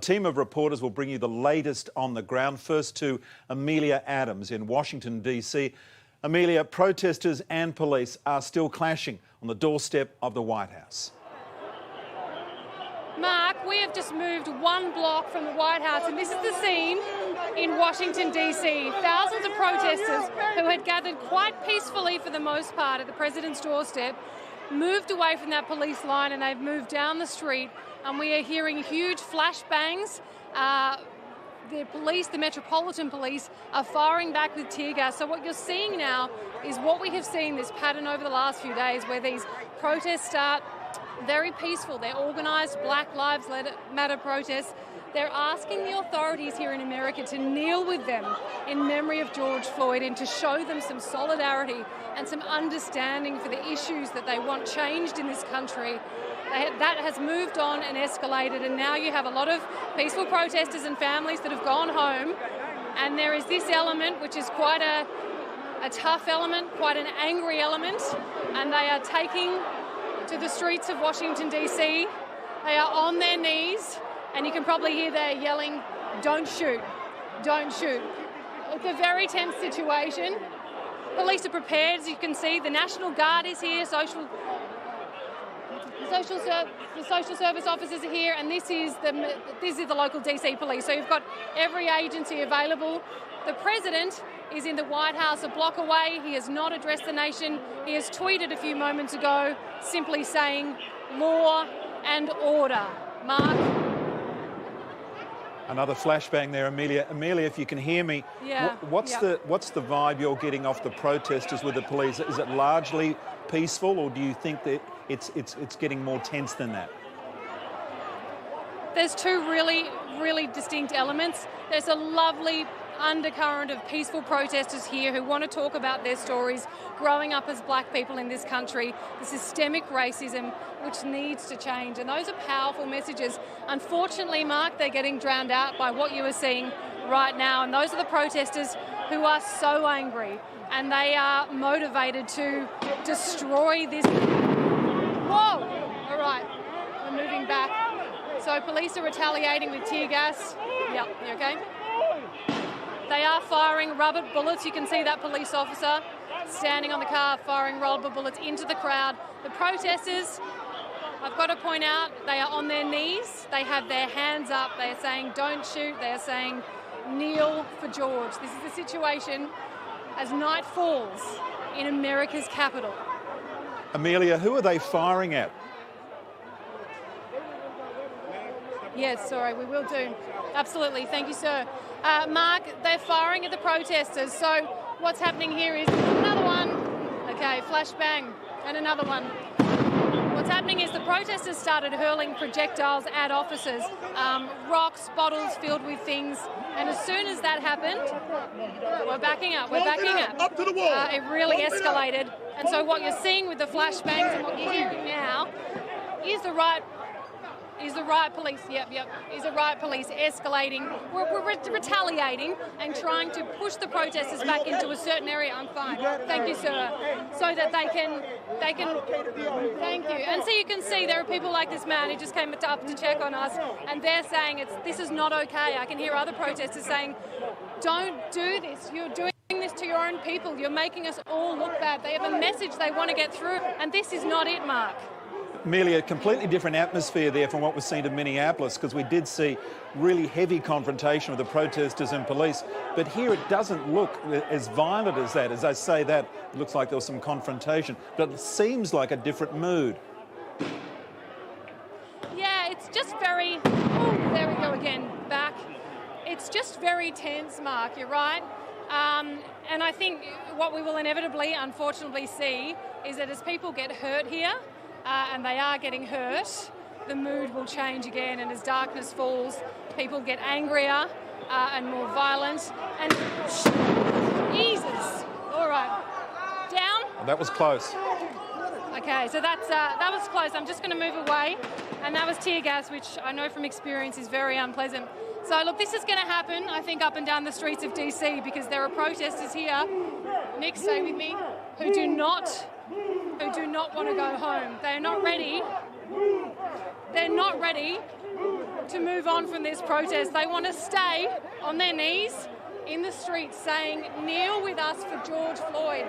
A team of reporters will bring you the latest on the ground. First to Amelia Adams in Washington, D.C. Amelia, protesters and police are still clashing on the doorstep of the White House. Mark, we have just moved one block from the White House, and this is the scene in Washington, D.C. Thousands of protesters who had gathered quite peacefully for the most part at the president's doorstep moved away from that police line, and they've moved down the street, and we are hearing huge flashbangs. The police, the Metropolitan Police, are firing back with tear gas. So what you're seeing now is what we have seen, this pattern over the last few days, where these protests start very peaceful. They're organised Black Lives Matter protests. They're asking the authorities here in America to kneel with them in memory of George Floyd and to show them some solidarity and some understanding for the issues that they want changed in this country. That has moved on and escalated, and now you have a lot of peaceful protesters and families that have gone home, and there is this element which is quite a tough element, quite an angry element, and they are taking to the streets of Washington, D.C. They are on their knees, and you can probably hear they're yelling, "Don't shoot, don't shoot." It's a very tense situation. Police are prepared, as you can see. The National Guard is here, the social service officers are here, and this is the local DC police. So you've got every agency available. The president is in the White House a block away. He has not addressed the nation. He has tweeted a few moments ago simply saying law and order. Mark? Another flashbang there, Amelia. Amelia, if you can hear me, what's the vibe you're getting off the protesters with the police? Is it largely peaceful, or do you think that it's getting more tense than that? There's two really distinct elements. There's a lovely undercurrent of peaceful protesters here who want to talk about their stories, growing up as black people in this country, the systemic racism which needs to change, and those are powerful messages. Unfortunately, Mark, they're getting drowned out by what you are seeing right now, and those are the protesters who are so angry, and they are motivated to destroy this. Whoa! All right, we're moving back. So police are retaliating with tear gas. Yep, you okay? They are firing rubber bullets. You can see that police officer standing on the car firing rubber bullets into the crowd. The protesters, I've got to point out, they are on their knees. They have their hands up. They are saying, "Don't shoot." They are saying, "Kneel for George." This is the situation as night falls in America's capital. Amelia, who are they firing at? Yes, sorry, we will do. Absolutely, thank you, sir. Mark, they're firing at the protesters. So what's happening here is another one. Okay, flashbang, and another one. What's happening is the protesters started hurling projectiles at officers, rocks, bottles filled with things, and as soon as that happened, we're backing up. Up to the wall. It really escalated, and so what you're seeing with the flashbangs and what you're hearing now is the riot police. Is the riot police escalating? We're retaliating and trying to push the protesters back into a certain area. I'm fine. Thank you, sir. So that they can. Thank you. And so you can see there are people like this man who just came up to check on us, and they're saying this is not okay. I can hear other protesters saying, "Don't do this. You're doing this to your own people. You're making us all look bad." They have a message they want to get through, and this is not it, Mark. Amelia, a completely different atmosphere there from what was seen in Minneapolis, because we did see really heavy confrontation with the protesters and police. But here it doesn't look as violent as that. As I say that, it looks like there was some confrontation, but it seems like a different mood. Yeah, it's just very... Oh, there we go again, back. It's just very tense, Mark, you're right. And I think what we will inevitably, unfortunately, see is that as people get hurt here, and they are getting hurt, the mood will change again, and as darkness falls, people get angrier and more violent. And Jesus! All right, down. That was close. Okay, so that was close. I'm just going to move away, and that was tear gas, which I know from experience is very unpleasant. So look, this is going to happen, I think, up and down the streets of DC, because there are protesters here. Nick, stay with me. Who do not want to go home. They're not ready. They're not ready to move on from this protest. They want to stay on their knees in the streets saying, kneel with us for George Floyd.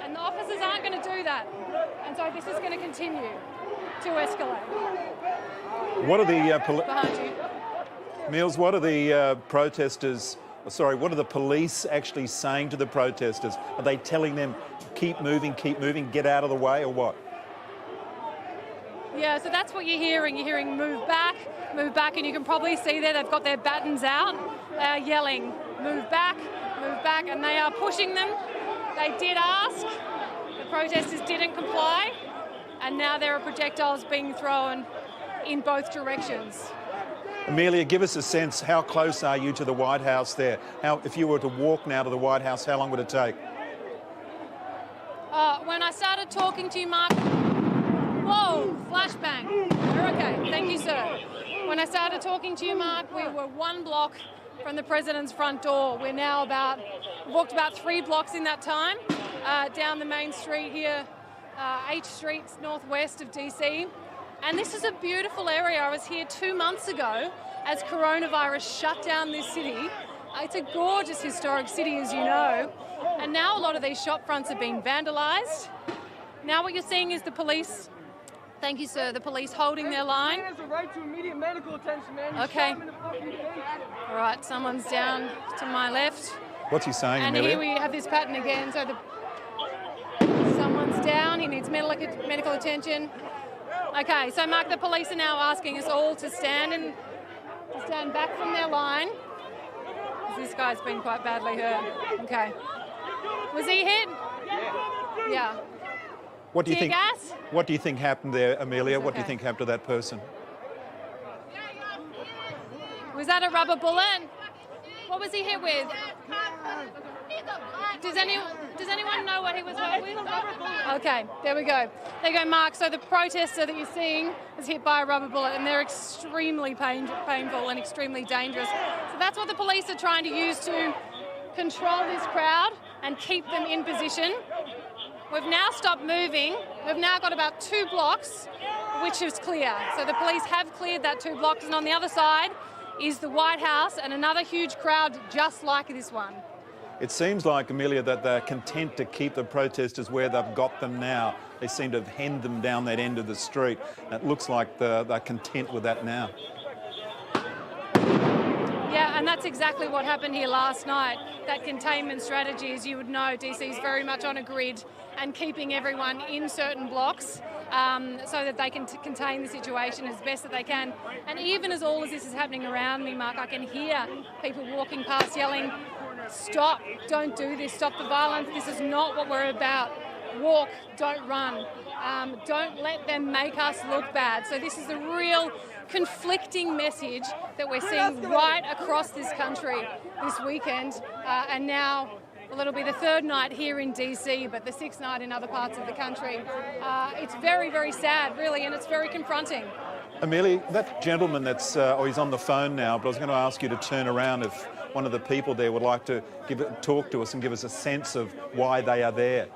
And the officers aren't going to do that. And so this is going to continue to escalate. What are the Behind you. Meals, what are the what are the police actually saying to the protesters? Are they telling them, keep moving, get out of the way, or what? Yeah, so that's what you're hearing. You're hearing move back, and you can probably see there they've got their batons out. They are yelling, move back, and they are pushing them. They did ask, the protesters didn't comply, and now there are projectiles being thrown in both directions. Amelia, give us a sense, how close are you to the White House there? If you were to walk now to the White House, how long would it take? When I started talking to you, Mark, whoa, flashbang. You're okay, thank you, sir. When I started talking to you, Mark, we were 1 block from the president's front door. We're now walked about 3 blocks in that time, down the main street here, H Street, northwest of DC. And this is a beautiful area. I was here 2 months ago as coronavirus shut down this city. It's a gorgeous historic city, as you know. And now a lot of these shop fronts have been vandalised. Now what you're seeing is the police, thank you, sir, the police holding their line. He has a right to immediate medical attention, man. Okay. All right, someone's down to my left. What's he saying, And Amelia? here we have this pattern again. So someone's down, he needs medical attention. Okay, so Mark, the police are now asking us all to stand back from their line. This guy's been quite badly hurt. Okay. Was he hit? Yeah. What do you Tear think? gas? What do you think happened there, Amelia? It's What do you okay. think happened to that person? Was that a rubber bullet? What was he hit with? Does anyone know what he was hurt with? Okay, there we go. There you go, Mark. So the protester that you're seeing was hit by a rubber bullet, and they're extremely painful and extremely dangerous. So that's what the police are trying to use to control this crowd and keep them in position. We've now stopped moving. We've now got about 2 blocks, which is clear. So the police have cleared that 2 blocks, and on the other side is the White House and another huge crowd just like this one. It seems like, Amelia, that they're content to keep the protesters where they've got them now. They seem to have henned them down that end of the street. It looks like they're content with that now. Yeah, and that's exactly what happened here last night. That containment strategy, as you would know, DC is very much on a grid and keeping everyone in certain blocks so that they can contain the situation as best that they can. And even as all of this is happening around me, Mark, I can hear people walking past yelling, stop, don't do this, stop the violence, this is not what we're about. Walk, don't run. Don't let them make us look bad. So this is the real conflicting message that we're seeing right across this country this weekend. And now, well, it'll be the 3rd night here in DC, but the 6th night in other parts of the country. It's very, very sad, really, and it's very confronting. Amelia, that gentleman he's on the phone now, but I was going to ask you to turn around if one of the people there would like to talk to us and give us a sense of why they are there.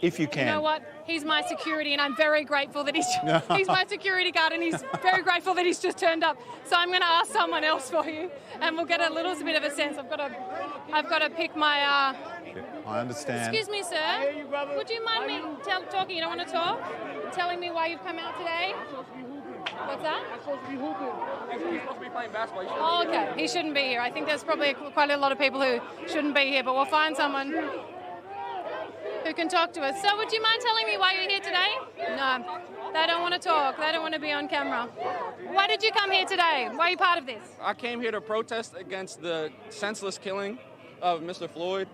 If you can. You know what? He's my security, and I'm very grateful that he's my security guard, and he's very grateful that he's just turned up. So I'm going to ask someone else for you, and we'll get a little bit of a sense. I've got to pick my. I understand. Excuse me, sir. Would you mind me talking? You don't want to talk? Telling me why you've come out today? What's that? I'm supposed to be hooping. He's supposed to be playing basketball. Oh, okay. He shouldn't be here. I think there's probably quite a lot of people who shouldn't be here, but we'll find someone who can talk to us. So would you mind telling me why you're here today? No, they don't want to talk. They don't want to be on camera. Why did you come here today? Why are you part of this? I came here to protest against the senseless killing of Mr. Floyd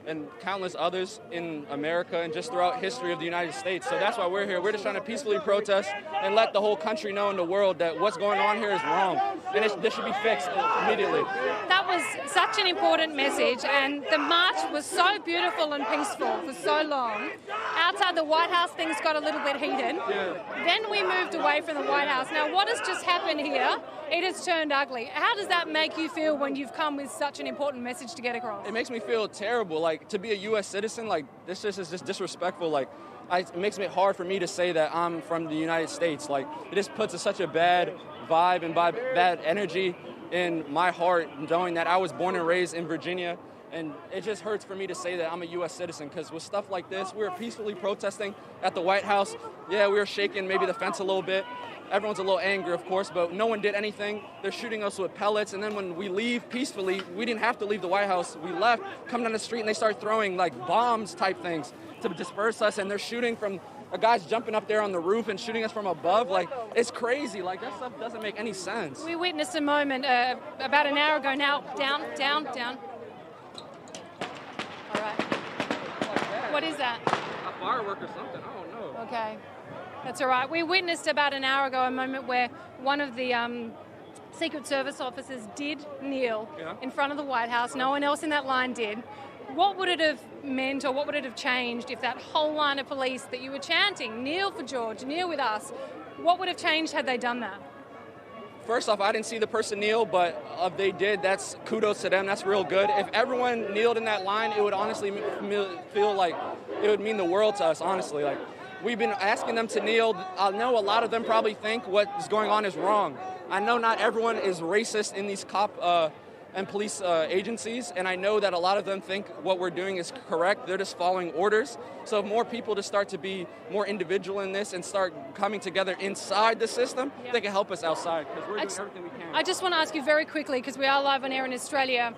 and countless others in America and just throughout history of the United States. So that's why we're here. We're just trying to peacefully protest and let the whole country know in the world that what's going on here is wrong. And this should be fixed immediately. That was such an important message, and the march was so beautiful and peaceful for so long. Outside the White House, things got a little bit heated. Yeah. Then we moved away from the White House. Now, what has just happened here? It has turned ugly. How does that make you feel when you've come with such an important message to get across? It makes me feel terrible. Like, to be a U.S. citizen, like, this is just disrespectful. Like, it makes it hard for me to say that I'm from the United States. Like, it just puts such a bad vibe and bad energy in my heart, knowing that I was born and raised in Virginia. And it just hurts for me to say that I'm a U.S. citizen, because with stuff like this, we were peacefully protesting at the White House. Yeah, we were shaking maybe the fence a little bit. Everyone's a little angry, of course, but no one did anything. They're shooting us with pellets, and then when we leave peacefully, we didn't have to leave the White House. We left, come down the street, and they start throwing like bombs type things to disperse us, and they're shooting from, a guy's jumping up there on the roof and shooting us from above. Like, it's crazy. Like, that stuff doesn't make any sense. We witnessed a moment about an hour ago now. Down, down, down. All right. What is that? A firework or something, I don't know. Okay. That's all right. We witnessed about an hour ago a moment where one of the Secret Service officers did kneel in front of the White House. No one else in that line did. What would it have meant, or what would it have changed if that whole line of police that you were chanting, kneel for George, kneel with us, what would have changed had they done that? First off, I didn't see the person kneel, but if they did, that's kudos to them. That's real good. If everyone kneeled in that line, it would honestly feel like it would mean the world to us, honestly. Like, we've been asking them to kneel. I know a lot of them probably think what is going on is wrong. I know not everyone is racist in these cop and police agencies, and I know that a lot of them think what we're doing is correct. They're just following orders. So if more people to start to be more individual in this and start coming together inside the system, they can help us outside, because we're doing everything we can. I just want to ask you very quickly, because we are live on air in Australia,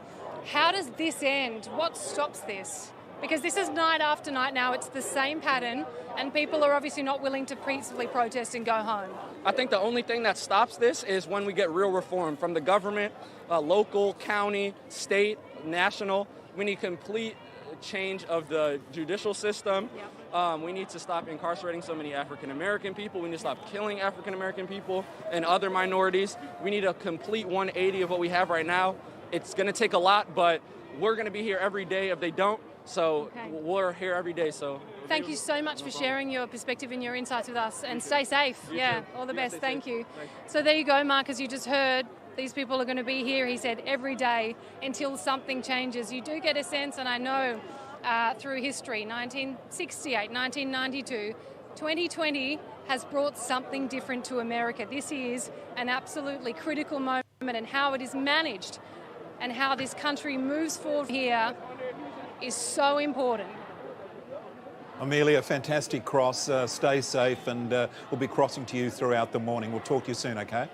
how does this end? What stops this? Because this is night after night now, it's the same pattern, and people are obviously not willing to peacefully protest and go home. I think the only thing that stops this is when we get real reform from the government, local, county, state, national. We need complete change of the judicial system. We need to stop incarcerating so many African American people. We need to stop killing African American people and other minorities. We need a complete 180 of what we have right now. It's going to take a lot, but we're going to be here every day if they don't. So we're here every day. So thank you so much for sharing your perspective and your insights with us, and stay safe. All the best. Thank you. So there you go, Mark. As you just heard, these people are going to be here, he said, every day until something changes. You do get a sense, and I know through history, 1968, 1992, 2020 has brought something different to America. This is an absolutely critical moment, and how it is managed and how this country moves forward here is so important. Amelia, fantastic cross. Stay safe, and we'll be crossing to you throughout the morning. We'll talk to you soon, okay?